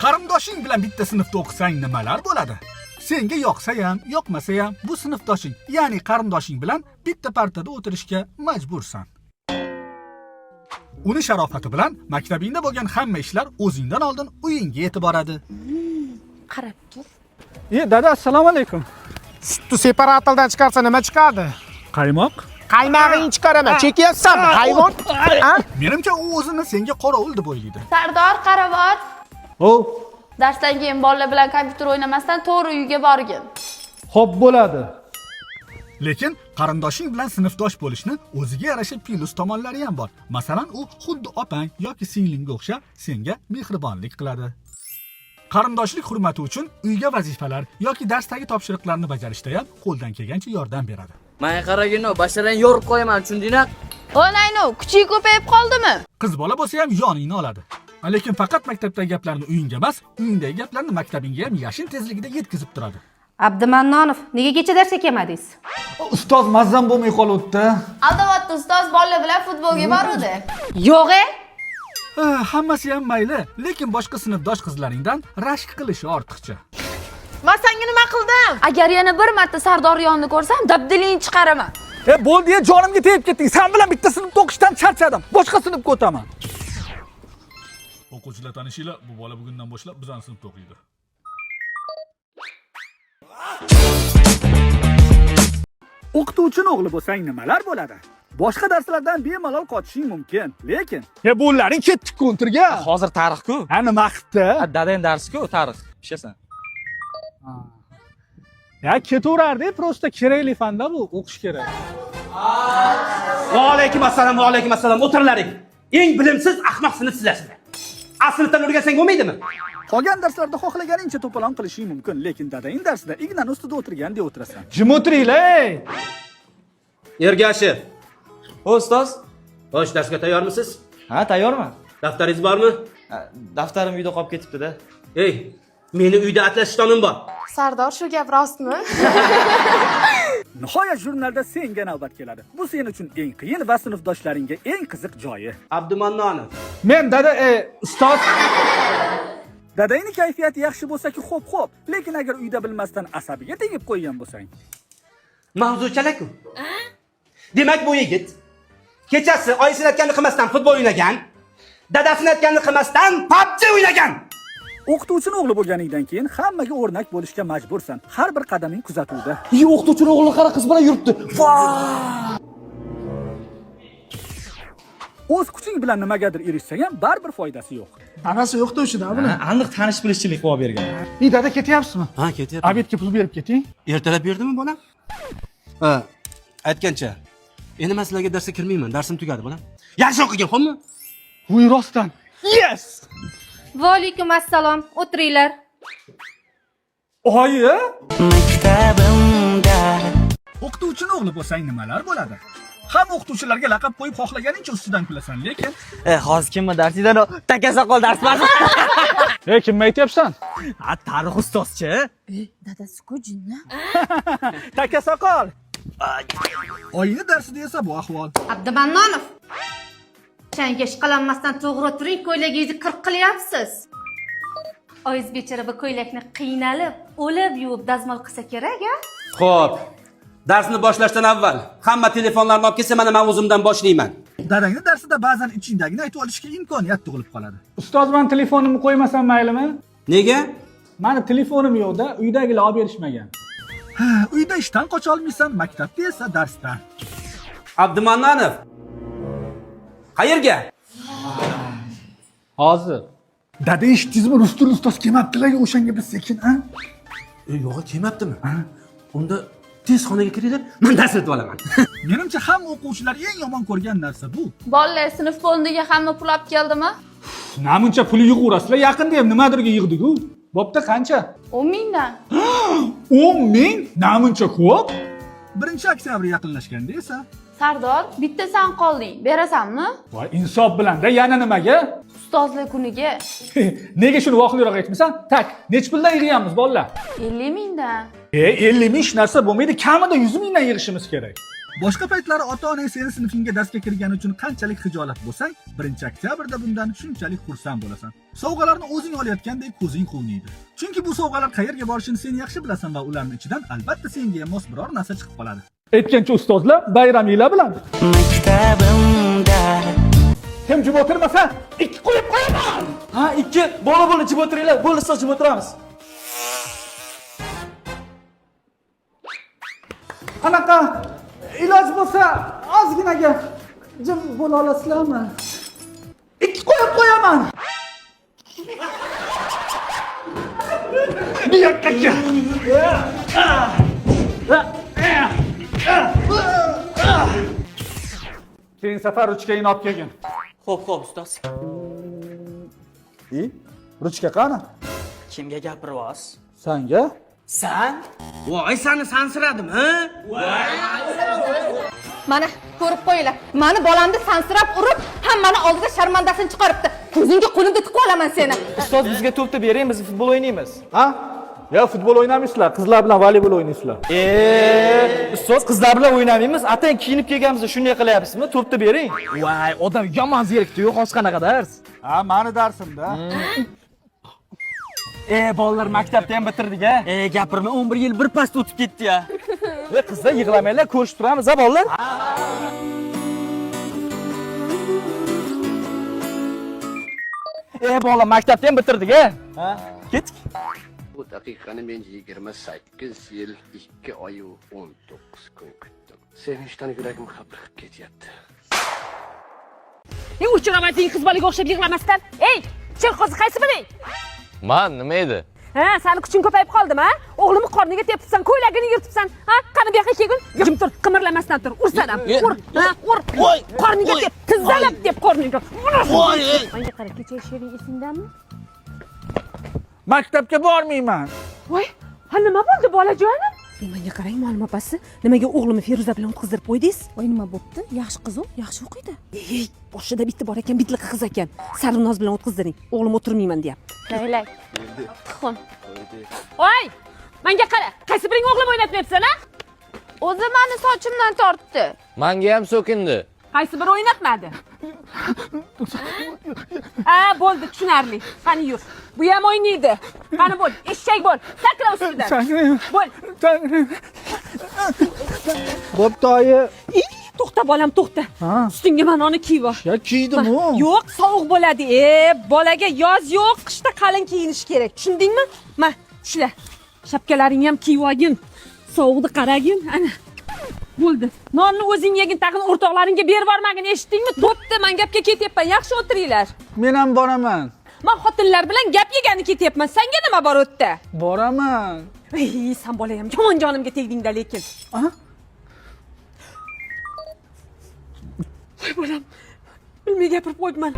Qarindoshing bilan bitta sinfda o'qisang nimalar bo'ladi? Senga yoqsa ham, yoqmasa ham bu sinfdoshing, ya'ni qarindoshing bilan bitta partada o'tirishga majbursan. Uni sharofati bilan maktabingda bo'lgan hamma ishlar o'zingdan oldin uyingga yetib boradi. Qarab tur. Dada, assalomu alaykum. Sutni separatordan chiqarsa nima chiqadi? Qaymoq? Qaymog'ingni chiqaraman. Chekyapsanmi, hayvon? Menimcha u o'zini senga qorovul deb o'ylaydi. Sardor, qaravot. Darsdan keyin bolalar bilan kompyuter o'ynamasdan to'g'ri uyga borgin. Xo'p bo'ladi. Lekin qarindoshing bilan sinfdosh bo'lishni o'ziga yarasha plyus tomonlari ham bor. Masalan, u xuddi opang yoki singlingga o'xshab senga mehribonlik qiladi. Qarindoshlik hurmati uchun uyga vazifalar yoki darsdagi topshiriqlarni bajarishda ham qo'ldan kelgancha yordam beradi. Menga qaragin, basharang yorib qo'yaman, tushundingmi? O'nayno, kuching ko'payib qoldimi? Qiz bola bo'lsa ham yoningni oladi. Lekin faqat maktabdagi gaplarni uyingga emas, uyingdagi gaplarni maktabingga ham yashin tezligida yetkazib turadi. Abdumannonov, nega kecha darsga kelmadingiz? Ustoz mazzam bo'lmay qolibdi. Aldavatda ustoz bolalar bilan futbolga boruvdi. Yo'q-e? Hammasi ham mayli, lekin boshqa sinfdosh qizlaringdan rashk qilishi ortiqcha. Men senga nima qildim? Agar yana bir marta Sardor yonini ko'rsam, dabdilingni chiqaraman. Bo'ldi-ya, jonimga tegib ketding. Sen bilan bitta sinfda o'qishdan charchadim. Boshqa sinfga o'taman. O'quvchilar tanishinglar, bu bola bugundan boshlab bizning sinfda o'qiydi. O'qituvchini o'g'li bo'lsang nimalar bo'ladi? Boshqa darslardan bemalol qochishing mumkin, lekin Bo'llaring ketdi kontrga. Hozir tarix-ku. Ha, nima qildi? Dadang darsi-ku, tarix. Pishasan. Ya ketaverardi, prosta kerakli fanda bu, o'qish kerak. Va alaykum assalom. O'tirlaring. Eng bilimsiz ahmoq sinf sizlarsizlar. Aslida o'rgansang bo'lmaydimi? qolgan darslarda xohlaganingcha to'polon qilishing mumkin, lekin dadang darsida ignani ustida o'tirgandek o'tirasan. Jim o'tiringlar. Ergashev. Ustoz, Xo'sh, darsga tayyormisiz? ha, tayyorman. Daftaringiz bormi? Daftarim uyda qolib ketibdi-da. Ey, meni uyda atlas shtonim bor. Sardor, shu gap rostmi? Nihoyat jurnalda senga navbat keladi. Bu sen uchun eng qiyin va sinfdoshlaringga eng qiziq joyi. Abdumannonov. Men dada, ustoz. Dadangni kayfiyati yaxshi bo'lsa-ku, xo'p, lekin agar uyda bilmasdan asabiga tegib qo'ygan bo'lsang, Mavzuchalar-ku. Demak, bu yigit kechasi oyisini aytganini qilmasdan futbol o'ynagan, dadasini aytganini qilmasdan PUBG o'ynagan. o'qituvchini o'g'li bo'lganingdan keyin hammaga o'rnak bo'lishga majbursan. Har bir qadaming kuzatuvda. O'qituvchini o'g'li qara qiz bilan yuribdi. O'z kuching bilan nimagadir erishsang ham baribir foydasi yo'q. Anasi o'qituvchida buni. Aniq tanish bilishchilik qilib bergan. Dada ketyapsizmi? Ha, ketyapman. Obedga pul berib keting. Ertalab berdimi bolam? Ha, aytgancha. Endi men sizlarga darsga kirmayman. Darsim tugadi bolam. Yaxshi o'qigin, xo'pmi? Voy rostdan. Yes! Va alaykum assalom. O'tiringlar. Oyi? O'qituvchini o'g'li bo'lsang nimalar bo'ladi? Ham o'qituvchilarga laqab qo'yib xohlaganingcha ustidan kulasan, lekin Hozir kimmi darsingdan takasoqol dars berdi? Kimga aytyapsan? Ha, tarix ustozchi. Dadasi-ku jinni. takasoqol. Oyini darsida esa bu ahvol. Abdumannonov. Changash qalanmasdan to'g'ri o'tiring, ko'ylagingizni qirq qilyapsiz. Oyingiz bechara bu ko'ylakni qiynalib, o'lib yuvib dazmol qilsa kerak-a? Xo'p. Darsni boshlashdan avval hamma telefonlarni olib kelsa, mana men o'zimdan boshlayman. Dadangni darsida ba'zan ichingdagini aytib olishga imkoniyat tug'ilib qoladi. Ustoz, men telefonimni qo'ymasam maylimi? Nega? Mani telefonim yo'q-da, uydagilar olib berishmagan. Uyda ishdan qocha olmaysan, maktabda esa darsdan. Abdumannonov. Qayerga? Hozir. Dada eshitdingizmi, Rustul ustoz kelmabdilar, o'shanga biz sekin, a? Yo'q, kelmabdimi? Unda tez xonaga kiringlar, men dars o'tib olaman. Menimcha hamma o'quvchilar eng yomon ko'rgan narsa bu. Bolalar sinf bo'liniga hamma pul olib keldimi? Namuncha puli yig'averasizlar, yaqinda ham nimadirga yig'dik-ku. Bo'pti, qancha? 10 mingdan. 10 ming? Namuncha ko'p. 1-oktyabr yaqinlashganda esa Sardor, bitta sen qolding. Berasanmi? Voy, insof bilan-da, yana nimaga? Ustozlik kuniga Nega shuni voqeliroq aytmasan? Tak, nech puldan yig'yapmiz bolalar? 50 mingdan. 50 ming narsa bo'lmaydi, kamida 100 mingdan yig'ishimiz kerak. Boshqa paytlari ota-onang seni sinfingga darsga kirgani uchun qanchalik xijolat bo'lsang, 1-oktyabrda bundan shunchalik xursand bo'lasan. Sovg'alarni o'zing olayotgandek ko'zing quvnaydi. Chunki bu sovg'alar qayerga borishini sen yaxshi bilasan va ularning ichidan albatta senga mos biror narsa chiqib qoladi. Aytgancha ustozlar bayraminglar bilan. Kim jim o'tirmasa, 2 qo'yib qo'yaman. Ha, 2. Bo'ldi, jim o'tiringlar. Bo'ldi, ustoz jim o'tiramiz. Qanaqa iloj bo'lsa, ozginaga jim bo'la olasizlarmi? 2 qo'yib qo'yaman. Bu yoqqa kel. Keyin safar ruchkangni olib kelgin. Xo'p, ustoz. Ruchka qani? Kimga gapiryapsiz? Sanga? San? Voy, seni sansiradim, ha? Mana ko'rib qo'yinglar. Mani bolamni sansirab urib, hammani oldida sharmandasini chiqaribdi. Ko'zingga qo'limda tiqib olaman seni. Ustoz, bizga to'pni bering, biz futbol o'ynaymiz. Ha? Ya futbol o'ynaysizlar, qizlar bilan voleybol o'ynaysizlar. Ustoz, qizlar bilan o'ynamaymiz. Atang kiyinib kelganmizda shunday qilyapsizmi? To'pni bering. Voy, odam yomon zerikdi-yu, hozir qanaqa dars? Ha, meni darsimda. Bolalar maktabda ham bitirdik, ha? Gapirma, 11 yil bir past o'tib ketdi-ya. Qizlar yig'lamanglar, ko'rishib turamiz, ha bolalar? Bolalar maktabda ham bitirdik, ha? Ketdik. Bu daqiqani men 28 yil 2 oy 19 kun kutdim. Sevinchdan yuragim hapriqib ketyapti. O'chiramading qiz bolaga o'xshab yig'lamasdan. Ey, Sherqo'zi qaysi biling? Man nima edi? Ha, seni kuching ko'payib qoldimi, ha? O'g'limni qorniga tepibsan, ko'ylagini yirtibsan. Ha, qani bu yoqqa kelgin. Jim tur, qimirlamasdan tur. Ursan ham. Ur, ha, ur. Qorniga tep, tizzalab tep qorniga. Voy! Menga qara, kecha she'ring esingdami? Maktabga bormayman. Voy, ha nima bo'ldi bolajonim? Menga qarang, muallim opasi, nimaga o'g'limni Feruza bilan o'tkazdirib qo'ydingiz? Voy nima bo'pti? Yaxshi qiz u, yaxshi o'qiydi. Ey, boshida bitta bor ekan, bitliq qiz ekan. Sarinoz bilan o'tkazdiring. O'g'lim o'tirmayman deyapti. Laylak. Tuxun. Voy! Menga qara, qaysi biring o'g'lim o'ynatmayapsan, ha? O'zi meni sochimdan tortdi. Menga ham so'kindi. Qaysi biri o'ynatmadi? Ha, bo'ldi, tushunarli. Qani yur. Bu ham o'ynaydi. Qani bo'l, eshak bo'l. Sakra ustidan. Bo'l. Bo'pti oyi. To'xta bolam, to'xta. Ustingga manoni kiyib ol. Ya kiydim-ku. Yo'q, sovuq bo'ladi. Bolaga yoz yo'q, qishda qalin kiyinish kerak. Tushundingmi? Ma, ushla. Shapkalaringni ham kiyib olgin. Sovuqni qaragin. Ana. Bo'ldi. Nonni o'zing yegin, tag'in o'rtoqlaringga berib bormagin, eshitdingmi? Bo'pti, men gapga ketyapman. Yaxshi o'tiringlar. Men ham boraman. Men xotinlar bilan gap yegani ketyapman. Senga nima bor o'tda? Boraman. Ey, sen bola ham yomon jonimga tegding-da lekin. Voy bolam. Bilmay gapirib qo'yibman.